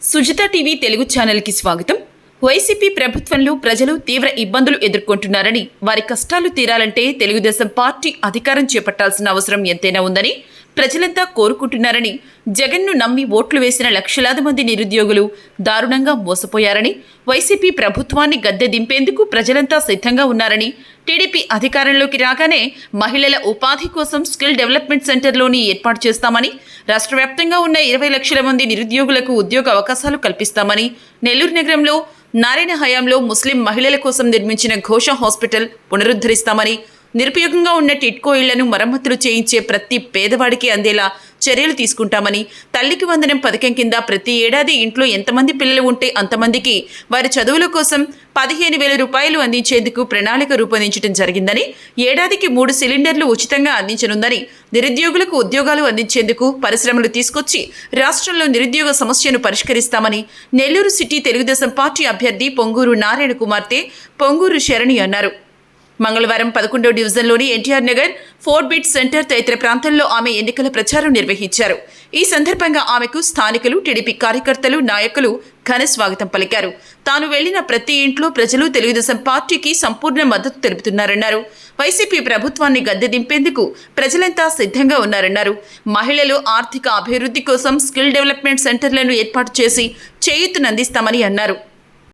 Sujitha TV Telugu ఛానల్కి స్వాగతం. YCP ప్రభుత్వంలో ప్రజలు తీవ్ర ఇబ్బందులు ఎదుర్కొంటున్నారని, వారి కష్టాలు తీరాలంటే తెలుగుదేశం పార్టీ అధికారం చేపట్టాల్సిన అవసరం ఎంతైనా ఉందని ప్రజలంతా కోరుకుంటున్నారని, జగన్ను నమ్మి ఓట్లు వేసిన లక్షలాది మంది నిరుద్యోగులు దారుణంగా మోసపోయారని, వైసీపీ ప్రభుత్వాన్ని గద్దె దింపేందుకు ప్రజలంతా సిద్ధంగా ఉన్నారని, టీడీపీ అధికారంలోకి రాగానే మహిళల ఉపాధి కోసం స్కిల్ డెవలప్మెంట్ సెంటర్లోని ఏర్పాటు చేస్తామని, రాష్ట్ర వ్యాప్తంగా ఉన్న 20 లక్షల మంది నిరుద్యోగులకు ఉద్యోగ అవకాశాలు కల్పిస్తామని, నెల్లూరు నగరంలో నారాయణ హయాంలో ముస్లిం మహిళల కోసం నిర్మించిన ఘోష హాస్పిటల్ పునరుద్ధరిస్తామని, నిరుపయోగంగా ఉన్న టిట్కో ఇళ్లను మరమ్మతులు చేయించే ప్రతి పేదవాడికి అందేలా చర్యలు తీసుకుంటామని, తల్లికి వందనం పథకం కింద ప్రతి ఏడాది ఇంట్లో ఎంతమంది పిల్లలు ఉంటే అంతమందికి వారి చదువుల కోసం 15,000 రూపాయలు అందించేందుకు ప్రణాళిక రూపొందించడం జరిగిందని, ఏడాదికి 3 సిలిండర్లు ఉచితంగా అందించనుందని, నిరుద్యోగులకు ఉద్యోగాలు అందించేందుకు పరిశ్రమలు తీసుకొచ్చి రాష్ట్రంలో నిరుద్యోగ సమస్యను పరిష్కరిస్తామని నెల్లూరు సిటీ తెలుగుదేశం పార్టీ అభ్యర్థి పొంగూరు నారాయణ కుమార్తె పొంగూరు శరణి అన్నారు. మంగళవారం 11వ డివిజన్లోని NTR Nagar, fort beat centre తదితర ప్రాంతాల్లో ఆమె ఎన్నికల ప్రచారం నిర్వహించారు. ఈ సందర్భంగా ఆమెకు స్థానికులు, టీడీపీ కార్యకర్తలు, నాయకులు ఘన స్వాగతం పలికారు. తాను వెళ్లిన ప్రతి ఇంట్లో ప్రజలు తెలుగుదేశం పార్టీకి సంపూర్ణ మద్దతు తెలుపుతున్నారన్నారు. వైసీపీ ప్రభుత్వాన్ని గద్దె దింపేందుకు ప్రజలంతా సిద్ధంగా ఉన్నారన్నారు. మహిళలు ఆర్థిక అభివృద్ధి కోసం స్కిల్ డెవలప్మెంట్ సెంటర్లను ఏర్పాటు చేసి చేయూతనందిస్తామని అన్నారు.